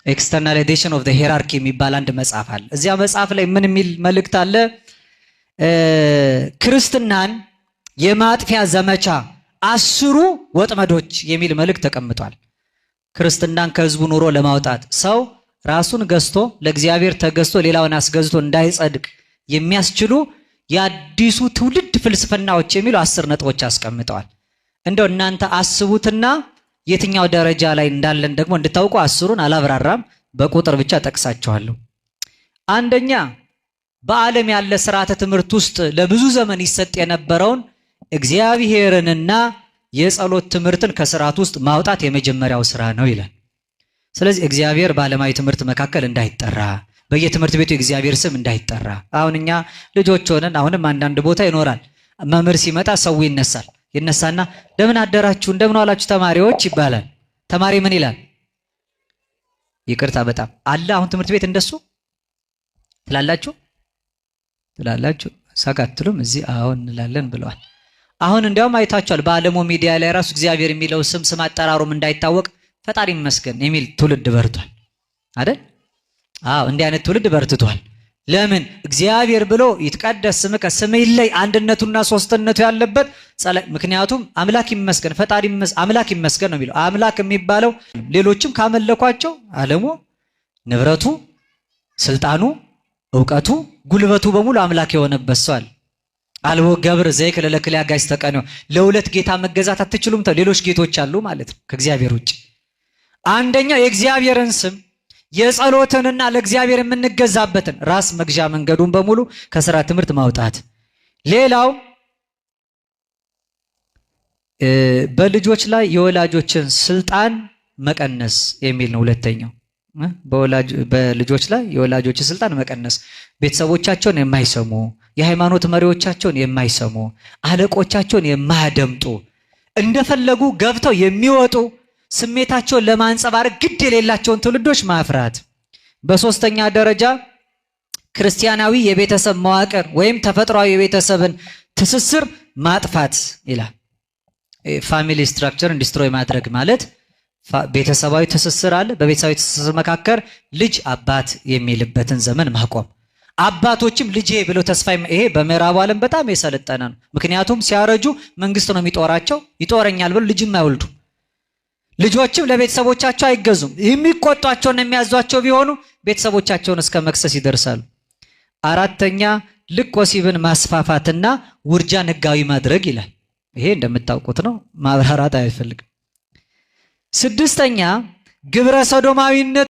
ኤክስተርናላይዜሽን ኦፍ ዘ ሄራርኪ የሚባል አንድ መጽሐፍ አለ። እዚያ መጽሐፍ ላይ ምን የሚል መልእክት አለ? ክርስትናን የማጥፊያ ዘመቻ 10 ወጥመዶች የሚል መልእክት ተቀምጧል። ክርስትናን ከህዝቡ ኑሮ ለማውጣት ሰው ራሱን ገዝቶ ለእግዚአብሔር ተገዝቶ ሌላውን አስገዝቶ እንዳይጸድቅ የሚያስችሉ የአዲሱ ትውልድ ፍልስፍናዎች የሚሉ 10 ነጥቦች አስቀምጠዋል። እንደው እናንተ አስቡትና የትኛው ደረጃ ላይ እንዳለን ደግሞ እንድታውቁ 10ን አላብራራም፣ በቁጥር ብቻ ጠቅሳቸዋለሁ። አንደኛ በዓለም ያለ ስርዓተ ትምህርት ውስጥ ለብዙ ዘመን ይሰጥ የነበረውን እግዚአብሔርንና የጸሎት ትምህርትን ከስርዓት ውስጥ ማውጣት የመጀመሪያው ስራ ነው ይላል። ስለዚህ እግዚአብሔር በዓለማዊ ትምህርት መካከል እንዳይጠራ፣ በየትምህርት ቤቱ የእግዚአብሔር ስም እንዳይጠራ። አሁን እኛ ልጆች ሆነን አሁንም አንዳንድ ቦታ ይኖራል። መምህር ሲመጣ ሰው ይነሳና እንደምን አደራችሁ እንደምን ዋላችሁ ተማሪዎች ይባላል። ተማሪ ምን ይላል? ይቅርታ በጣም አለ። አሁን ትምህርት ቤት እንደሱ ትላላችሁ ሳቃትሉም እዚህ አሁን እንላለን ብለዋል። አሁን እንዲያውም አይታችኋል፣ በዓለሙ ሚዲያ ላይ ራሱ እግዚአብሔር የሚለው ስም አጠራሩም እንዳይታወቅ ፈጣሪ ይመስገን የሚል ትውልድ በርቷል አይደል? አዎ እንዲህ አይነት ትውልድ በርትቷል። ለምን? እግዚአብሔር ብሎ ይትቀደስ ስምከ ስምህ ይለይ አንድነቱና ሶስትነቱ ያለበት። ምክንያቱም አምላክ ይመስገን ፈጣሪ አምላክ ይመስገን ነው የሚለው። አምላክ የሚባለው ሌሎችም ካመለኳቸው ዓለሙ፣ ንብረቱ፣ ስልጣኑ፣ ዕውቀቱ፣ ጉልበቱ በሙሉ አምላክ የሆነበት ሰው አለ። አልቦ ገብር ዘይክል ለክልያ ጋይስ ተቀነው ለሁለት ጌታ መገዛት አትችሉም። ሌሎች ጌቶች አሉ ማለት ነው ከእግዚአብሔር ውጭ። አንደኛው የእግዚአብሔርን ስም የጸሎትንና ለእግዚአብሔር የምንገዛበትን ራስ መግዣ መንገዱን በሙሉ ከስራ ትምህርት ማውጣት። ሌላው በልጆች ላይ የወላጆችን ስልጣን መቀነስ የሚል ነው። ሁለተኛው በልጆች ላይ የወላጆችን ስልጣን መቀነስ፣ ቤተሰቦቻቸውን የማይሰሙ፣ የሃይማኖት መሪዎቻቸውን የማይሰሙ፣ አለቆቻቸውን የማያደምጡ፣ እንደፈለጉ ገብተው የሚወጡ፣ ስሜታቸውን ለማንጸባረቅ ግድ የሌላቸውን ትውልዶች ማፍራት። በሶስተኛ ደረጃ ክርስቲያናዊ የቤተሰብ መዋቅር ወይም ተፈጥሯዊ የቤተሰብን ትስስር ማጥፋት ይላል። ፋሚሊ ስትራክቸርን ዲስትሮይ ማድረግ ማለት ቤተሰባዊ ትስስር አለ። በቤተሰባዊ ትስስር መካከል ልጅ አባት የሚልበትን ዘመን ማቆም። አባቶችም ልጄ ብለው ተስፋ ይሄ በምዕራቡ ዓለም በጣም የሰለጠነ ነው። ምክንያቱም ሲያረጁ መንግስት ነው የሚጦራቸው። ይጦረኛል ብለው ልጅም አይወልዱ። ልጆችም ለቤተሰቦቻቸው አይገዙም። የሚቆጧቸውና የሚያዟቸው ቢሆኑ ቤተሰቦቻቸውን እስከ መክሰስ ይደርሳሉ። አራተኛ ልቅ ወሲብን ማስፋፋትና ውርጃን ህጋዊ ማድረግ ይላል። ይሄ እንደምታውቁት ነው፣ ማብራራት አይፈልግም። ስድስተኛ ግብረ ሰዶማዊነት